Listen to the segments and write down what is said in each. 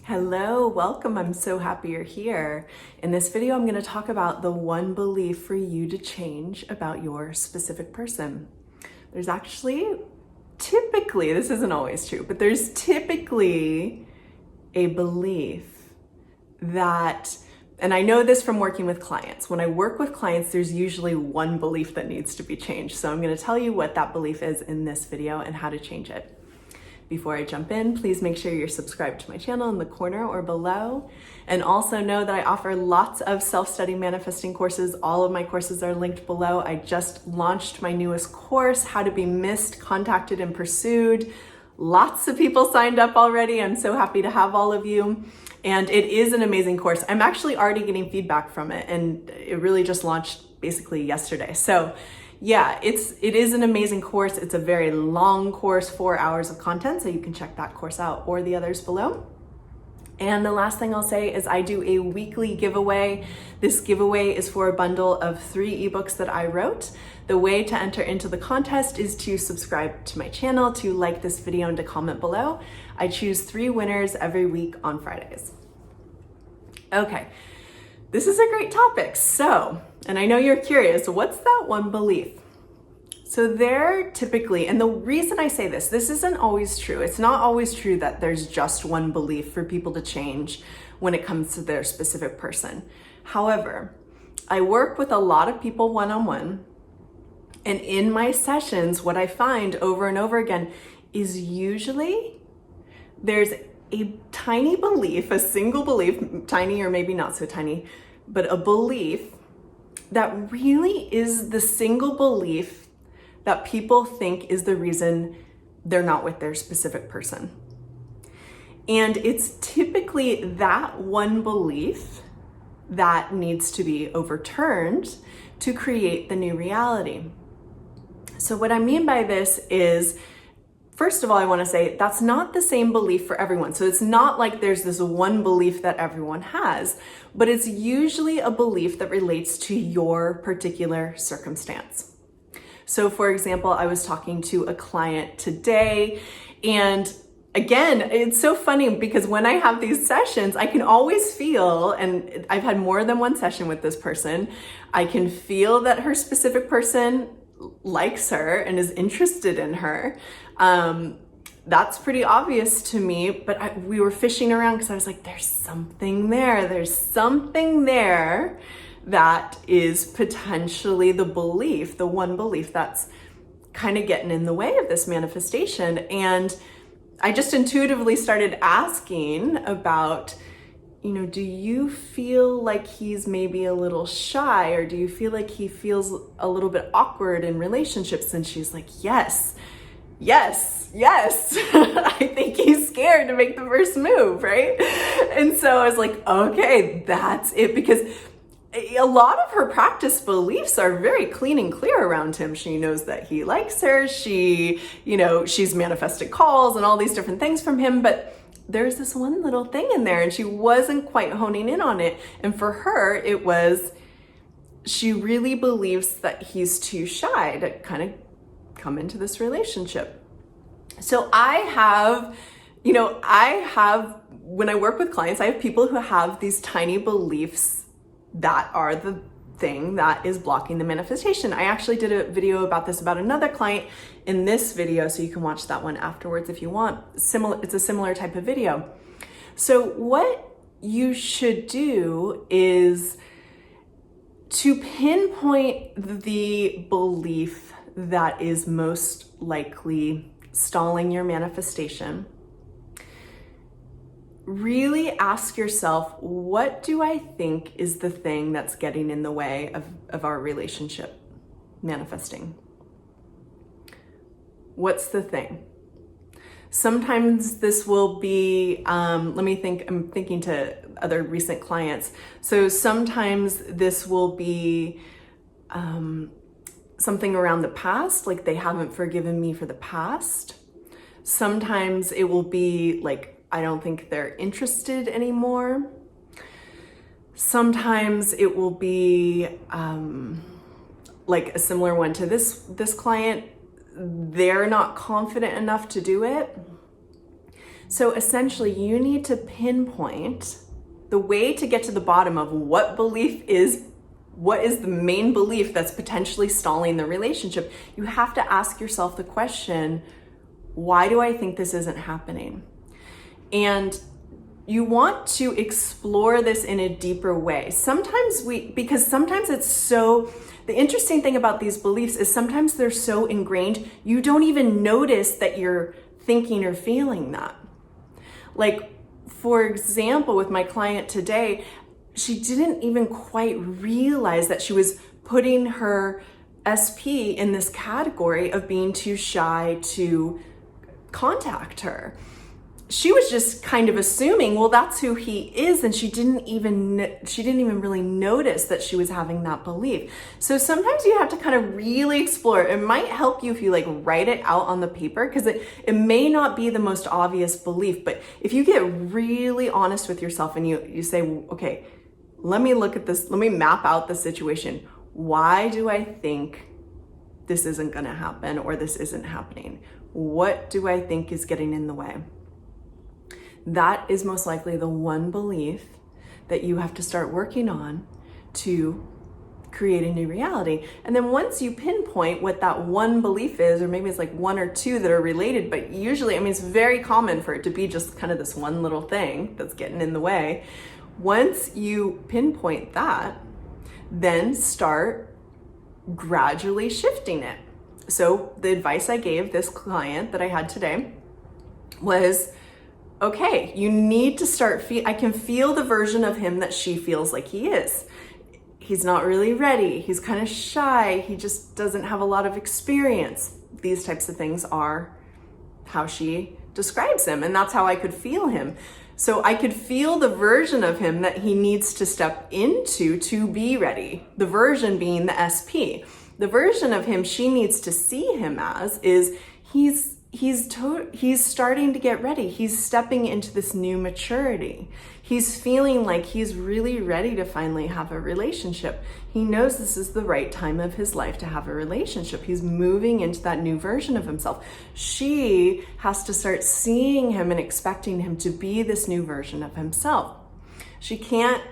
Hello, welcome. I'm so happy you're here. In this video, I'm going to talk about the one belief for you to change about your specific person. There's actually typically, this isn't always true, but there's typically a belief that, and I know this from working with clients. When I work with clients, there's usually one belief that needs to be changed. So I'm going to tell you what that belief is in this video and how to change it. Before I jump in, please make sure you're subscribed to my channel in the corner or below. And also know that I offer lots of self-study manifesting courses. All of my courses are linked below. I just launched my newest course, How to Be Missed, Contacted, and Pursued. Lots of people signed up already. I'm so happy to have all of you. And it is an amazing course. I'm actually already getting feedback from it, and it really just launched basically yesterday. So yeah, it is an amazing course. It's a very long course, 4 hours of content, so you can check that course out or the others below. And the last thing I'll say is I do a weekly giveaway. This giveaway is for a bundle of 3 ebooks that I wrote. The way to enter into the contest is to subscribe to my channel, to like this video, and to comment below. I choose 3 winners every week on Fridays. Okay, this is a great topic. So, and I know you're curious, what's that one belief? So there typically, and the reason I say this isn't always true. It's not always true that there's just one belief for people to change when it comes to their specific person. However, I work with a lot of people one-on-one, and in my sessions, what I find over and over again is usually there's a tiny belief, a single belief, tiny or maybe not so tiny, but a belief that really is the single belief that people think is the reason they're not with their specific person. And it's typically that one belief that needs to be overturned to create the new reality. So what I mean by this is, first of all, I want to say that's not the same belief for everyone. So it's not like there's this one belief that everyone has, but it's usually a belief that relates to your particular circumstance. So for example, I was talking to a client today, and again, it's so funny because when I have these sessions, I can always feel, and I've had more than one session with this person, I can feel that her specific person likes her and is interested in her. That's pretty obvious to me, but we were fishing around because I was like, there's something there. There's something there that is potentially the belief, the one belief that's kind of getting in the way of this manifestation. And I just intuitively started asking about, do you feel like he's maybe a little shy, or do you feel like he feels a little bit awkward in relationships? And she's like, yes. I think he's scared to make the first move, right? And so I was like, okay, that's it, because a lot of her practice beliefs are very clean and clear around him. She knows that he likes her. She's manifested calls and all these different things from him, but there's this one little thing in there and she wasn't quite honing in on it. And for her, it was, she really believes that he's too shy to kind of come into this relationship. So I have, when I work with clients, I have people who have these tiny beliefs that are the thing that is blocking the manifestation. I actually did a video about this about another client in this video, so you can watch that one afterwards if you want. It's a similar type of video. So what you should do is to pinpoint the belief that is most likely stalling your manifestation. Really ask yourself, what do I think is the thing that's getting in the way of our relationship manifesting? What's the thing? Sometimes this will be, I'm thinking to other recent clients. So sometimes this will be something around the past, like they haven't forgiven me for the past. Sometimes it will be like, I don't think they're interested anymore. Sometimes it will be like a similar one to this client. They're not confident enough to do it. So essentially, you need to pinpoint the way to get to the bottom of what is the main belief that's potentially stalling the relationship. You have to ask yourself the question, why do I think this isn't happening? And you want to explore this in a deeper way. Because sometimes it's so, the interesting thing about these beliefs is sometimes they're so ingrained, you don't even notice that you're thinking or feeling that. Like, for example, with my client today, she didn't even quite realize that she was putting her SP in this category of being too shy to contact her. She was just kind of assuming, well, that's who he is, and she didn't even really notice that she was having that belief. So sometimes you have to kind of really explore. It might help you if you like write it out on the paper, because it may not be the most obvious belief, but if you get really honest with yourself and you say, okay, let me look at this, let me map out the situation. Why do I think this isn't gonna happen, or this isn't happening? What do I think is getting in the way? That is most likely the one belief that you have to start working on to create a new reality. And then once you pinpoint what that one belief is, or maybe it's like one or two that are related, but usually, I mean, it's very common for it to be just kind of this one little thing that's getting in the way. Once you pinpoint that, then start gradually shifting it. So the advice I gave this client that I had today was, okay, you need to start, I can feel the version of him that she feels like he is. He's not really ready. He's kind of shy. He just doesn't have a lot of experience. These types of things are how she describes him, and that's how I could feel him. So I could feel the version of him that he needs to step into to be ready. The version being the SP. The version of him she needs to see him as is he's starting to get ready. He's stepping into this new maturity. He's feeling like he's really ready to finally have a relationship. He knows this is the right time of his life to have a relationship. He's moving into that new version of himself. She has to start seeing him and expecting him to be this new version of himself. She can't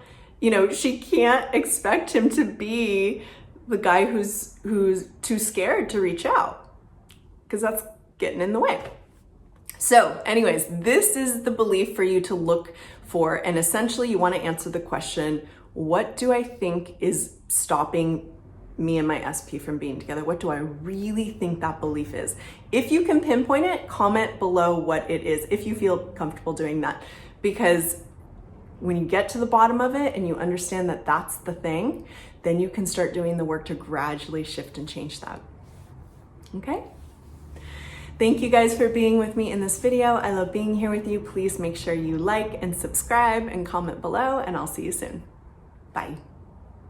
expect him to be the guy who's too scared to reach out, because that's getting in the way. So anyways, this is the belief for you to look for. And essentially you want to answer the question, what do I think is stopping me and my SP from being together? What do I really think that belief is? If you can pinpoint it, comment below what it is, if you feel comfortable doing that. Because when you get to the bottom of it and you understand that that's the thing, then you can start doing the work to gradually shift and change that. Okay? Thank you guys for being with me in this video. I love being here with you. Please make sure you like and subscribe and comment below, and I'll see you soon. Bye.